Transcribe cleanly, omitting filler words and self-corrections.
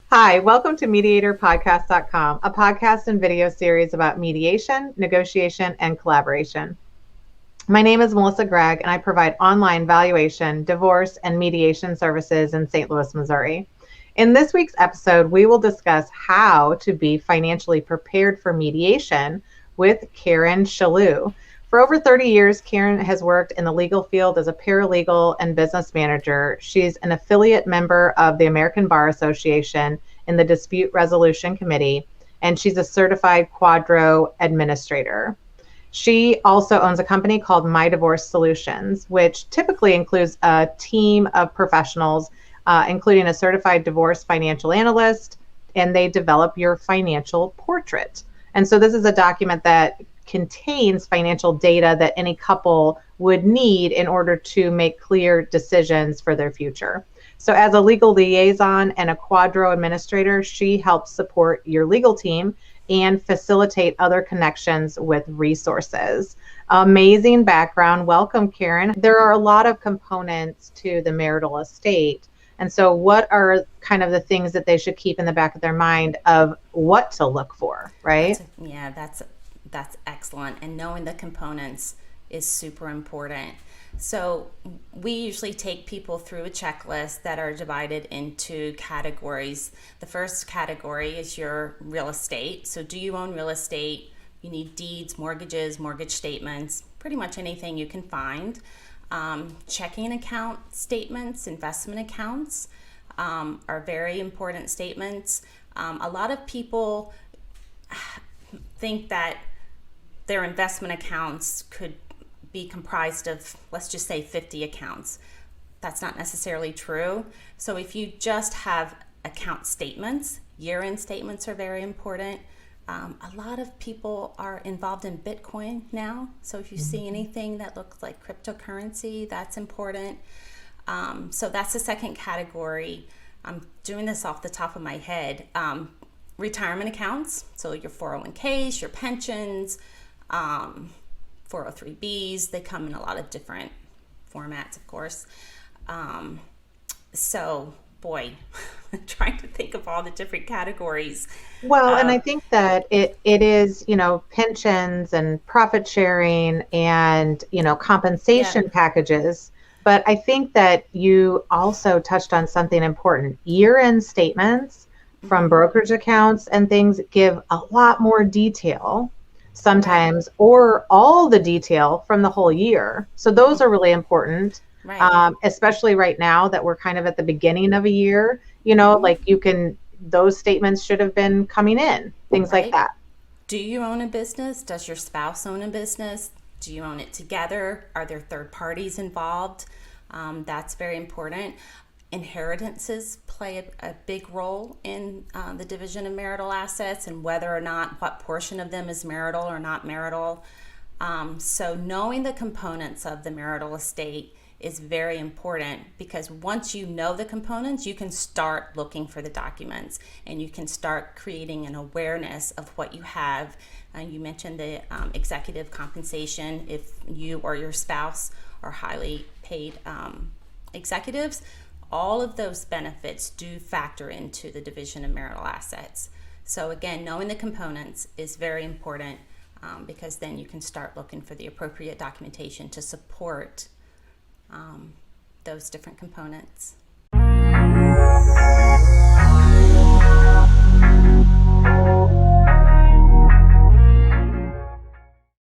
Hi, welcome to MediatorPodcast.com, a podcast and video series about mediation, negotiation, and collaboration. My name is Melissa Gragg, and I provide online valuation, divorce, and mediation services in St. Louis, Missouri. In this week's episode, we will discuss how to be financially prepared for mediation with Karen Chellew. For over 30 years, Karen has worked in the legal field as a paralegal and business manager. She's an affiliate member of the American Bar Association in the Dispute Resolution Committee, and she's a certified QDRO administrator. She also owns a company called My Divorce Solutions, which typically includes a team of professionals, including a certified divorce financial analyst, and they develop your financial portrait. And so this is a document that contains financial data that any couple would need in order to make clear decisions for their future. So as a legal liaison and a QDRO administrator, she helps support your legal team and facilitate other connections with resources. Amazing background. Welcome, Karen. There are a lot of components to the marital estate. And so what are kind of the things that they should keep in the back of their mind of what to look for, right? That's excellent. And knowing the components is super important. So we usually take people through a checklist that are divided into categories. The first category is your real estate. So do you own real estate? You need deeds, mortgages, mortgage statements, pretty much anything you can find. Checking account statements, investment accounts are very important statements. A lot of people think that their investment accounts could be comprised of, let's just say, 50 accounts. That's not necessarily true. So if you just have account statements, year-end statements are very important. A lot of people are involved in Bitcoin now. So if you see anything that looks like cryptocurrency, that's important. So that's the second category. I'm doing this off the top of my head. Retirement accounts, so your 401ks, your pensions, 403bs, they come in a lot of different formats, of course. So, boy, I'm trying to think of all the different categories. Well, and I think that it is, pensions and profit sharing and, compensation packages. But I think that you also touched on something important. Year-end statements from brokerage accounts and things give a lot more detail sometimes, or all the detail from the whole year. So those are really important, especially right now that we're kind of at the beginning of a year, like those statements should have been coming in, things like that. Do you own a business? Does your spouse own a business? Do you own it together? Are there third parties involved? That's very important. Inheritances play a big role in the division of marital assets and whether or not what portion of them is marital or not marital. So knowing the components of the marital estate is very important, because once you know the components, you can start looking for the documents and you can start creating an awareness of what you have. You mentioned the executive compensation. If you or your spouse are highly paid executives, all of those benefits do factor into the division of marital assets. So again, knowing the components is very important, because then you can start looking for the appropriate documentation to support those different components.